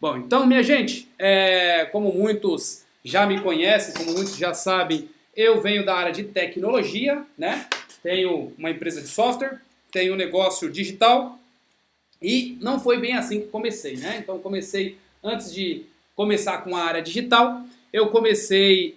Bom, então, minha gente, como muitos já me conhecem, como muitos já sabem, eu venho da área de tecnologia, né? Tenho uma empresa de software, tenho um negócio digital e não foi bem assim que comecei, né? Então, comecei, antes de começar com a área digital, eu comecei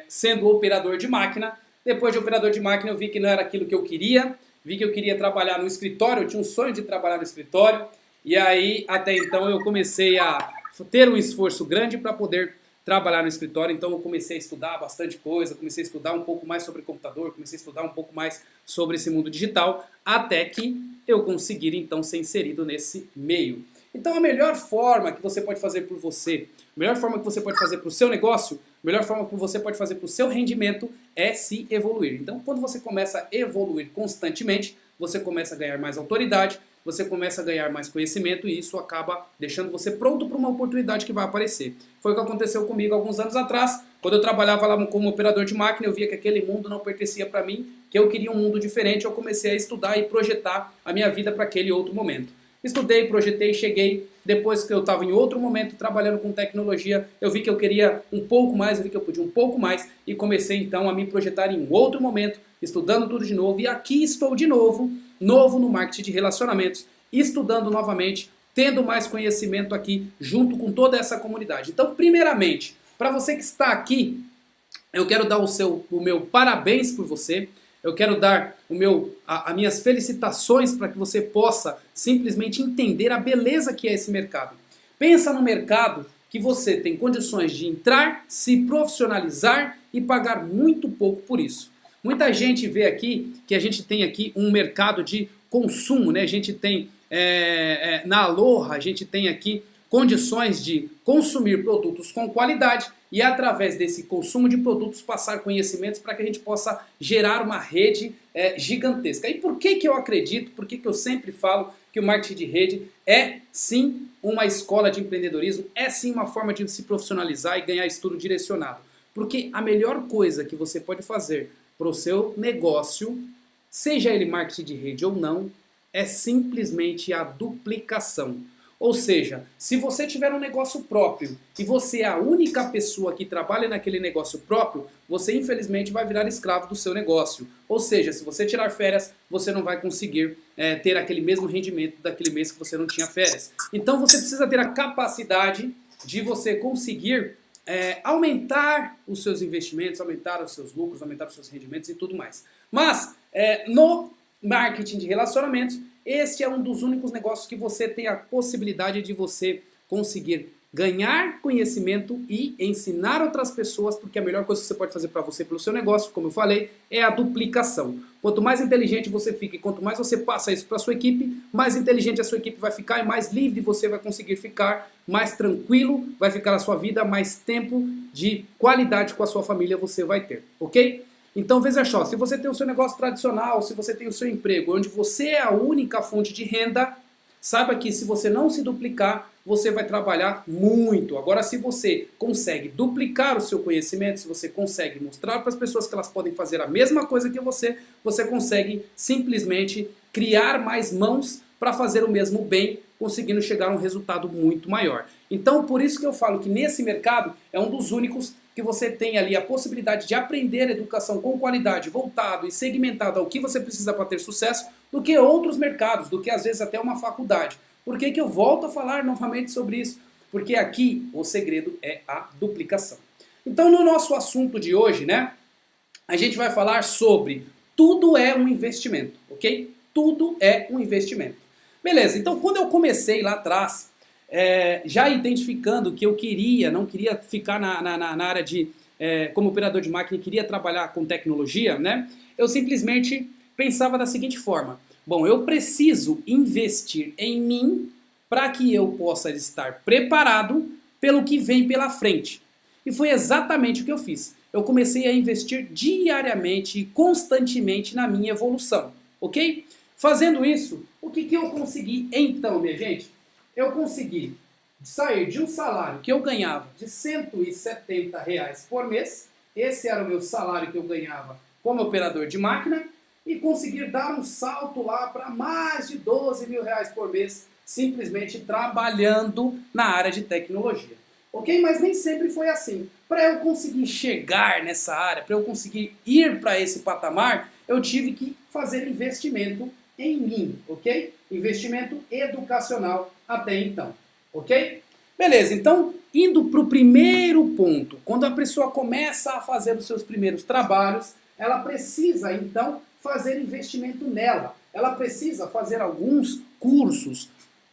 sendo operador de máquina. Depois de operador de máquina, eu vi que não era aquilo que eu queria, vi que eu queria trabalhar no escritório, eu tinha um sonho de trabalhar no escritório. E aí, até então, eu comecei a ter um esforço grande para poder trabalhar no escritório. Então, eu comecei a estudar bastante coisa, comecei a estudar um pouco mais sobre computador, comecei a estudar um pouco mais sobre esse mundo digital, até que eu conseguir, então, ser inserido nesse meio. Então, a melhor forma que você pode fazer por você, a melhor forma que você pode fazer para o seu negócio, a melhor forma que você pode fazer para o seu rendimento é se evoluir. Então, quando você começa a evoluir constantemente, você começa a ganhar mais autoridade, você começa a ganhar mais conhecimento e isso acaba deixando você pronto para uma oportunidade que vai aparecer. Foi o que aconteceu comigo alguns anos atrás, quando eu trabalhava lá como operador de máquina, eu via que aquele mundo não pertencia para mim, que eu queria um mundo diferente, eu comecei a estudar e projetar a minha vida para aquele outro momento. Estudei, projetei, cheguei, depois que eu estava em outro momento trabalhando com tecnologia, eu vi que eu queria um pouco mais, eu vi que eu podia um pouco mais e comecei então a me projetar em um outro momento, estudando tudo de novo e aqui estou de novo, novo no marketing de relacionamentos, estudando novamente, tendo mais conhecimento aqui junto com toda essa comunidade. Então, primeiramente, para você que está aqui, eu quero dar o meu parabéns por você. Eu quero dar as minhas felicitações para que você possa simplesmente entender a beleza que é esse mercado. Pensa no mercado que você tem condições de entrar, se profissionalizar e pagar muito pouco por isso. Muita gente vê aqui que a gente tem aqui um mercado de consumo, né? A gente tem na Aloha, a gente tem aqui condições de consumir produtos com qualidade e através desse consumo de produtos passar conhecimentos para que a gente possa gerar uma rede gigantesca. E por que eu acredito, por que eu sempre falo que o marketing de rede é sim uma escola de empreendedorismo, é sim uma forma de se profissionalizar e ganhar estudo direcionado? Porque a melhor coisa que você pode fazer para o seu negócio, seja ele marketing de rede ou não, é simplesmente a duplicação. Ou seja, se você tiver um negócio próprio e você é a única pessoa que trabalha naquele negócio próprio, você infelizmente vai virar escravo do seu negócio. Ou seja, se você tirar férias, você não vai conseguir ter aquele mesmo rendimento daquele mês que você não tinha férias. Então você precisa ter a capacidade de você conseguir aumentar os seus investimentos, aumentar os seus lucros, aumentar os seus rendimentos e tudo mais. Mas no marketing de relacionamentos, este é um dos únicos negócios que você tem a possibilidade de você conseguir ganhar conhecimento e ensinar outras pessoas, porque a melhor coisa que você pode fazer para você, pelo seu negócio, como eu falei, é a duplicação. Quanto mais inteligente você fica e quanto mais você passa isso para a sua equipe, mais inteligente a sua equipe vai ficar e mais livre você vai conseguir ficar, mais tranquilo vai ficar a sua vida, mais tempo de qualidade com a sua família você vai ter, ok? Então veja só, se você tem o seu negócio tradicional, se você tem o seu emprego, onde você é a única fonte de renda, saiba que se você não se duplicar, você vai trabalhar muito. Agora, se você consegue duplicar o seu conhecimento, se você consegue mostrar para as pessoas que elas podem fazer a mesma coisa que você consegue simplesmente criar mais mãos para fazer o mesmo bem, conseguindo chegar a um resultado muito maior. Então, por isso que eu falo que nesse mercado é um dos únicos que você tem ali a possibilidade de aprender educação com qualidade, voltado e segmentado ao que você precisa para ter sucesso, do que outros mercados, do que às vezes até uma faculdade. Por que eu volto a falar novamente sobre isso? Porque aqui o segredo é a duplicação. Então no nosso assunto de hoje, né, a gente vai falar sobre tudo é um investimento, ok? Tudo é um investimento. Beleza, então quando eu comecei lá atrás, já identificando que eu não queria ficar na área de como operador de máquina e queria trabalhar com tecnologia, né? Eu simplesmente pensava da seguinte forma: bom, eu preciso investir em mim para que eu possa estar preparado pelo que vem pela frente. E foi exatamente o que eu fiz. Eu comecei a investir diariamente e constantemente na minha evolução, ok? Fazendo isso, o que eu consegui então, minha gente? Eu consegui sair de um salário que eu ganhava de R$ 170 por mês, esse era o meu salário que eu ganhava como operador de máquina, e conseguir dar um salto lá para mais de R$ 12 mil por mês, simplesmente trabalhando na área de tecnologia. Ok? Mas nem sempre foi assim. Para eu conseguir chegar nessa área, para eu conseguir ir para esse patamar, eu tive que fazer investimento em mim, ok? Investimento educacional até então, ok? Beleza, então, indo para o primeiro ponto, quando a pessoa começa a fazer os seus primeiros trabalhos, ela precisa, então, fazer investimento nela. Ela precisa fazer alguns cursos,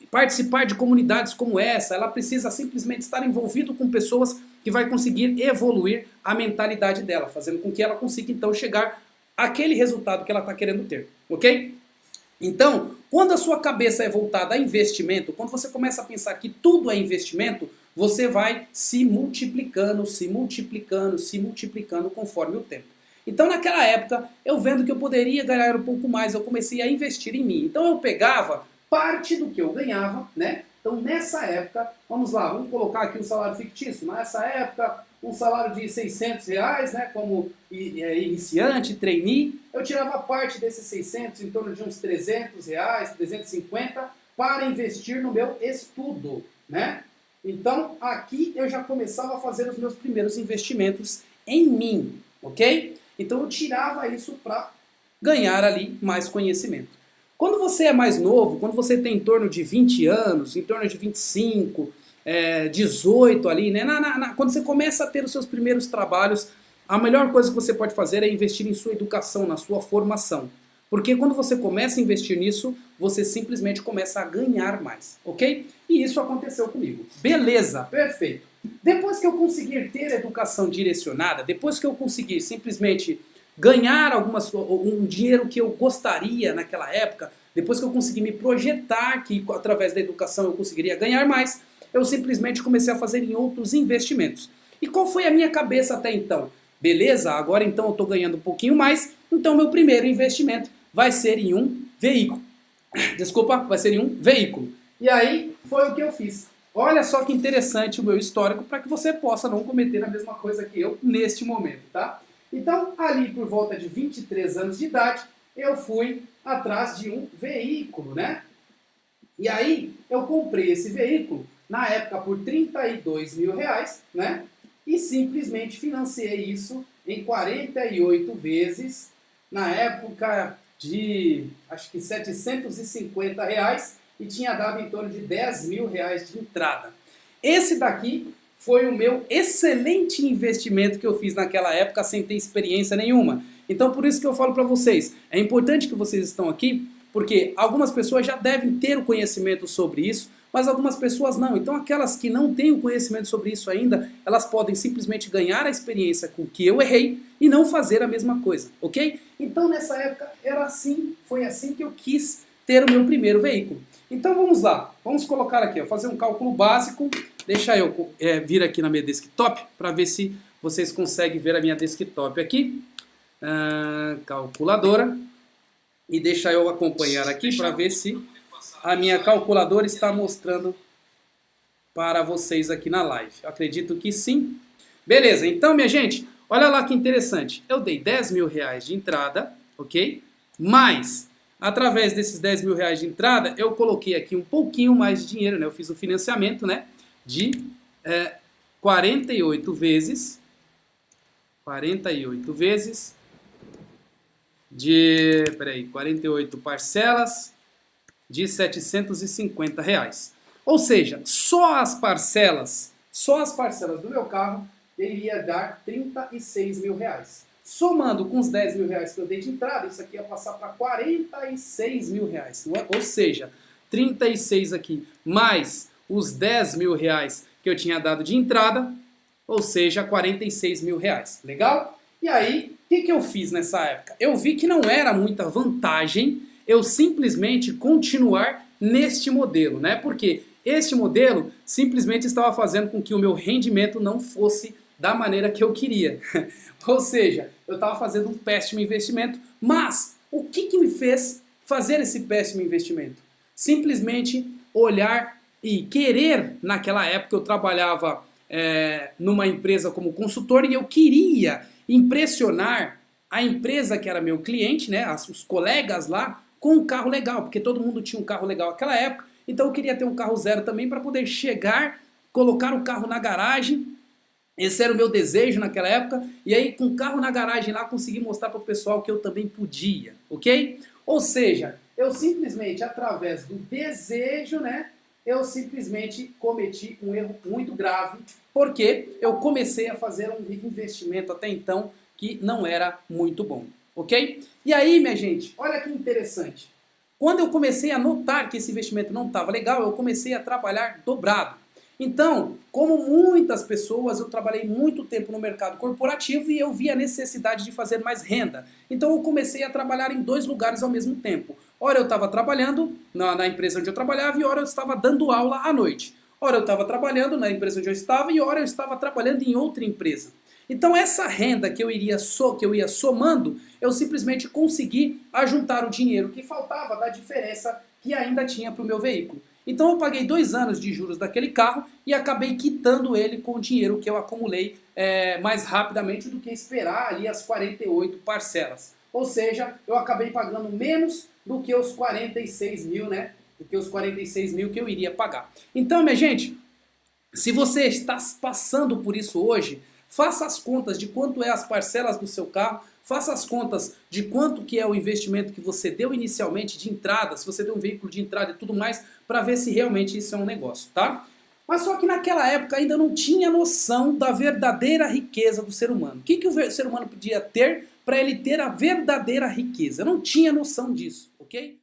participar de comunidades como essa, ela precisa simplesmente estar envolvido com pessoas que vai conseguir evoluir a mentalidade dela, fazendo com que ela consiga, então, chegar àquele resultado que ela está querendo ter, ok? Então, quando a sua cabeça é voltada a investimento, quando você começa a pensar que tudo é investimento, você vai se multiplicando, se multiplicando, se multiplicando conforme o tempo. Então, naquela época, eu vendo que eu poderia ganhar um pouco mais, eu comecei a investir em mim. Então, eu pegava parte do que eu ganhava, né? Então, nessa época, vamos lá, vamos colocar aqui um salário fictício. Nessa época, um salário de R$600, né? Como iniciante, trainee, eu tirava parte desses 600, em torno de uns R$300, 350, para investir no meu estudo, né? Então, aqui eu já começava a fazer os meus primeiros investimentos em mim, ok? Então, eu tirava isso para ganhar ali mais conhecimento. Quando você é mais novo, quando você tem em torno de 20 anos, em torno de 25, 18 ali, né? Quando você começa a ter os seus primeiros trabalhos, a melhor coisa que você pode fazer é investir em sua educação, na sua formação. Porque quando você começa a investir nisso, você simplesmente começa a ganhar mais, ok? E isso aconteceu comigo. Beleza, perfeito. Depois que eu conseguir ter educação direcionada, depois que eu conseguir simplesmente ganhar um dinheiro que eu gostaria naquela época, depois que eu consegui me projetar que através da educação eu conseguiria ganhar mais, eu simplesmente comecei a fazer em outros investimentos. E qual foi a minha cabeça até então? Beleza, agora então eu estou ganhando um pouquinho mais, então meu primeiro investimento vai ser em um veículo. Desculpa, vai ser em um veículo. E aí foi o que eu fiz. Olha só que interessante o meu histórico para que você possa não cometer a mesma coisa que eu neste momento, tá? Então, ali por volta de 23 anos de idade, eu fui atrás de um veículo, né? E aí, eu comprei esse veículo, na época, por R$32.000, né? E simplesmente financiei isso em 48 vezes, na época de, acho que R$750, e tinha dado em torno de R$10.000 de entrada. Esse daqui foi o meu excelente investimento que eu fiz naquela época sem ter experiência nenhuma. Então por isso que eu falo para vocês, é importante que vocês estão aqui, porque algumas pessoas já devem ter o conhecimento sobre isso, mas algumas pessoas não. Então aquelas que não têm o conhecimento sobre isso ainda, elas podem simplesmente ganhar a experiência com que eu errei e não fazer a mesma coisa, ok? Então nessa época era assim, foi assim que eu quis ter o meu primeiro veículo. Então vamos lá, vamos colocar aqui, fazer um cálculo básico. Deixa eu vir aqui na minha desktop para ver se vocês conseguem ver a minha desktop aqui. Calculadora. E deixa eu acompanhar aqui para ver se a minha calculadora está mostrando para vocês aqui na live. Acredito que sim. Beleza, então minha gente, olha lá que interessante. Eu dei R$10.000 de entrada, ok? Mas, através desses R$10.000 de entrada, eu coloquei aqui um pouquinho mais de dinheiro, né? Eu fiz o financiamento, né? De 48 vezes de 48 parcelas de R$750. Ou seja, só as parcelas do meu carro iria dar R$36.000. Somando com os R$10.000 que eu dei de entrada, isso aqui ia passar para R$46.000. Ou seja, 36 aqui mais os R$10.000 que eu tinha dado de entrada, ou seja, R$46.000. Legal? E aí, o que eu fiz nessa época? Eu vi que não era muita vantagem eu simplesmente continuar neste modelo, né? Porque este modelo simplesmente estava fazendo com que o meu rendimento não fosse da maneira que eu queria. Ou seja, eu estava fazendo um péssimo investimento, mas o que me fez fazer esse péssimo investimento? Simplesmente olhar e querer, naquela época eu trabalhava numa empresa como consultor e eu queria impressionar a empresa que era meu cliente, né, os colegas lá, com um carro legal, porque todo mundo tinha um carro legal naquela época, Então eu queria ter um carro zero também para poder chegar, colocar o carro na garagem. Esse era o meu desejo naquela época, e aí com o carro na garagem lá consegui mostrar para o pessoal que eu também podia, ok? Ou seja, eu simplesmente através do desejo, né, eu simplesmente cometi um erro muito grave, porque eu comecei a fazer um investimento até então que não era muito bom, ok? E aí, minha gente, olha que interessante. Quando eu comecei a notar que esse investimento não estava legal, eu comecei a trabalhar dobrado. Então, como muitas pessoas, eu trabalhei muito tempo no mercado corporativo e eu vi a necessidade de fazer mais renda. Então eu comecei a trabalhar em 2 lugares ao mesmo tempo. Ora eu estava trabalhando na empresa onde eu trabalhava e ora eu estava dando aula à noite. Ora eu estava trabalhando na empresa onde eu estava e ora eu estava trabalhando em outra empresa. Então essa renda que eu ia somando, eu simplesmente consegui ajuntar o dinheiro que faltava da diferença que ainda tinha para o meu veículo. Então eu paguei 2 anos de juros daquele carro e acabei quitando ele com o dinheiro que eu acumulei mais rapidamente do que esperar ali as 48 parcelas. Ou seja, eu acabei pagando menos do que os 46 mil, né? Do que os 46 mil que eu iria pagar. Então, minha gente, se você está passando por isso hoje, faça as contas de quanto é as parcelas do seu carro, faça as contas de quanto que é o investimento que você deu inicialmente de entrada, se você deu um veículo de entrada e tudo mais, para ver se realmente isso é um negócio, tá? Mas só que naquela época ainda não tinha noção da verdadeira riqueza do ser humano. O que o ser humano podia ter para ele ter a verdadeira riqueza? Eu não tinha noção disso, ok?